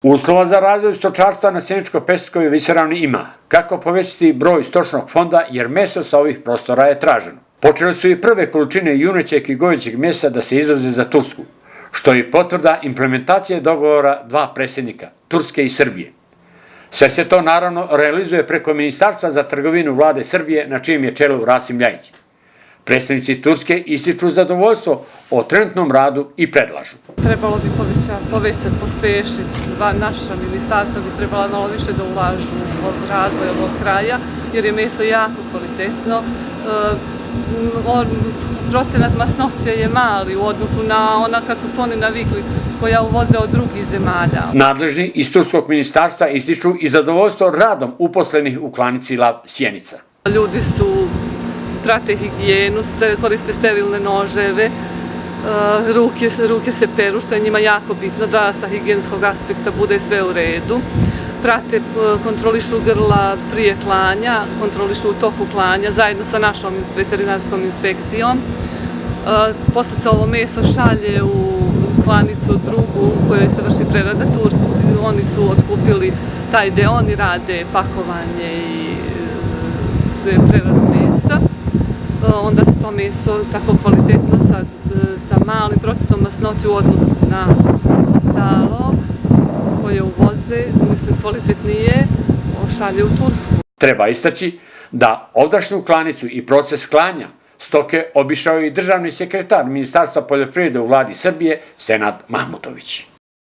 Uslova za razvoj stočarstva na Sjeničko-Pesničkoj visoravni ima. Kako povećati broj stočnog fonda jer meso sa ovih prostora je traženo. Počele su i prve količine junećeg i govećeg mesa da se izvoze za Tursku, što je potvrda implementacije dogovora dva predsjednika, Turske i Srbije. Sve se to naravno realizuje preko Ministarstva za trgovinu vlade Srbije na čijem je čelu Rasim Ljajić. Predstavnici Turske ističu zadovoljstvo o trenutnom radu i predlažu. Trebalo bi povećati, pospešiti, naša ministarstva bi trebala malo više da ulažu u razvoj ovog kraja, jer je meso jako kvalitetno. Procenat masnoće je mali u odnosu na ona kako su oni navikli koja uvoze od drugih zemalja. Nadležni iz Turskog ministarstva ističu i zadovoljstvo radom uposlenih u klanici Lav Sjenica. Ljudi prate higijenu, koriste sterilne noževe, ruke se peru, što je njima jako bitno da sa higijenskog aspekta bude sve u redu. Prate, kontrolišu grla prije klanja, kontrolišu u toku klanja zajedno sa našom veterinarskom inspekcijom. Posle se ovo meso šalje u klanicu drugu u kojoj se vrši prerada. Turci, oni su otkupili taj deo, oni rade pakovanje i sve preradu mesa. Onda se to meso tako kvalitetno sa malim procentom masnoće u odnosu na ostalo koje uvoze, mislim kvalitetnije, šalje u Tursku. Treba istaći da ovdašnju klanicu i proces klanja stoke obišao i državni sekretar Ministarstva poljoprivrede u vladi Srbije Senad Mahmutović.